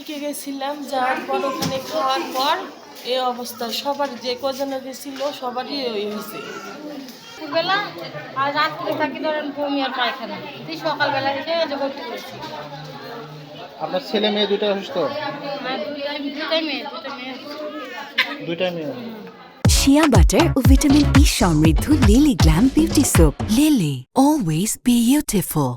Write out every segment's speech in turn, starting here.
পিকনিকে গেছিলাম, যাওয়ার পর ওখানে খাওয়ার পর এই অবস্থা সবার, যে কজনে গেছিল সবারই ওই হয়েছে। দুপুরবেলা আর রাত্রে থাকি ধরেন বমি আর পায়খানা, তুই সকালবেলা এসে যে ভর্তি করেছি। আপনার ছেলে মেয়ে দুটো অসুস্থ? আর দুটাই মেয়ে। দুইটা মেয়ে। শিয়া বাটার ও ভিটামিন ই সমৃদ্ধ lily glam beauty soap. Lily, always beautiful.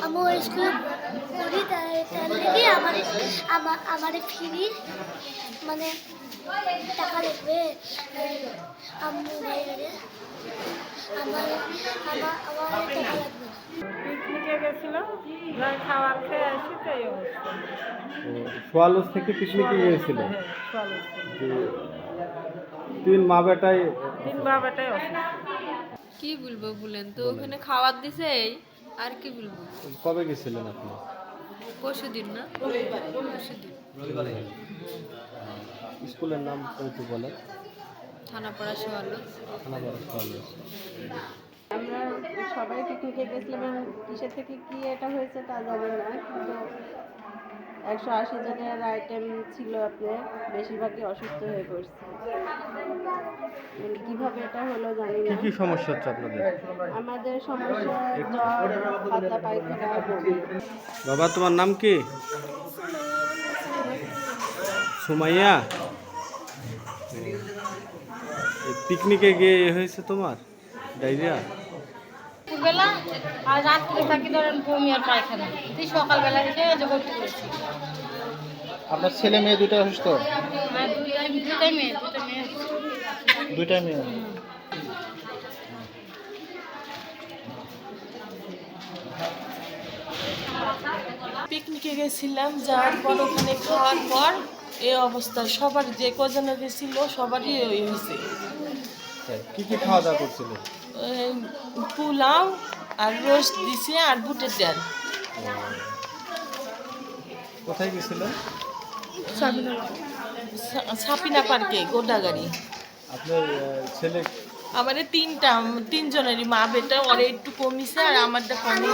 আমার স্কুলে পড়ি, তার লেগে আমার ফ্রি মানে টাকা লাগবে। আম্মু ভাইয়ারে আমার আমার আমার টাকা লাগবে। পিকনিকে গেছিলাম, খাবার খেয়ে আসি তো এই অবস্থা। সোয়ালুজ থেকে পিকনিকে গিয়েছিল? চলো, তিন মা বেটাই তিন বাবাটাই অসুস্থ। কি বলবো বলেন তো, ওখানে খাবার দিছে আর কি বলবো। কবে গেছিলেন আপনি? পরশুদিন না, পরশুদিন। স্কুলের নাম একটু বলেন। থানাপাড়া সোয়ালুজ। থানাপাড়া সোয়ালুজ। আমরা সবাই পিকনিকে গেছিলাম এবং কিসের থেকে কি এটা হয়েছে তা জানি না, কিন্তু 180 জনের আইটেম ছিল, আপনার বেশিরভাগই অসুস্থ হয়ে পড়ছে। কিভাবে এটা হলো জানি না। কি সমস্যা হচ্ছে আপনাদের? আমাদের সমস্যা জ্বর, পাতলা পায়খানা, বমি। বাবা, তোমার নাম কি? সুমাইয়া। পিকনিকে গিয়ে হয়েছে তোমার ডায়রিয়া? দুপুরবেলা আর রাত্রে থাকি ধরেন বমি আর পায়খানা, তুই সকালবেলা এসে যে ভর্তি করেছি। আপনার ছেলে মেয়ে দুটো অসুস্থ? আর দুটাই মেয়ে। দুইটা মেয়ে। পিকনিকে গেছিলাম, যাওয়ার পর ওখানে খাওয়ার পর এই অবস্থা সবার, যে কজনে গেছিল সবারই ওই হয়েছে। কি কি খাওয়া দাওয়া করছিল? পোলাও আর রোস্ট দিছে আর বুটের ডাল। কোথায় গেছিলেন? ছাপিনা পার্কে গোডাগাড়ি। আপনার ছেলে? আমার তিনজনেরই মা বেটা, ওরে একটু কমিছে আর আমারটা কমে।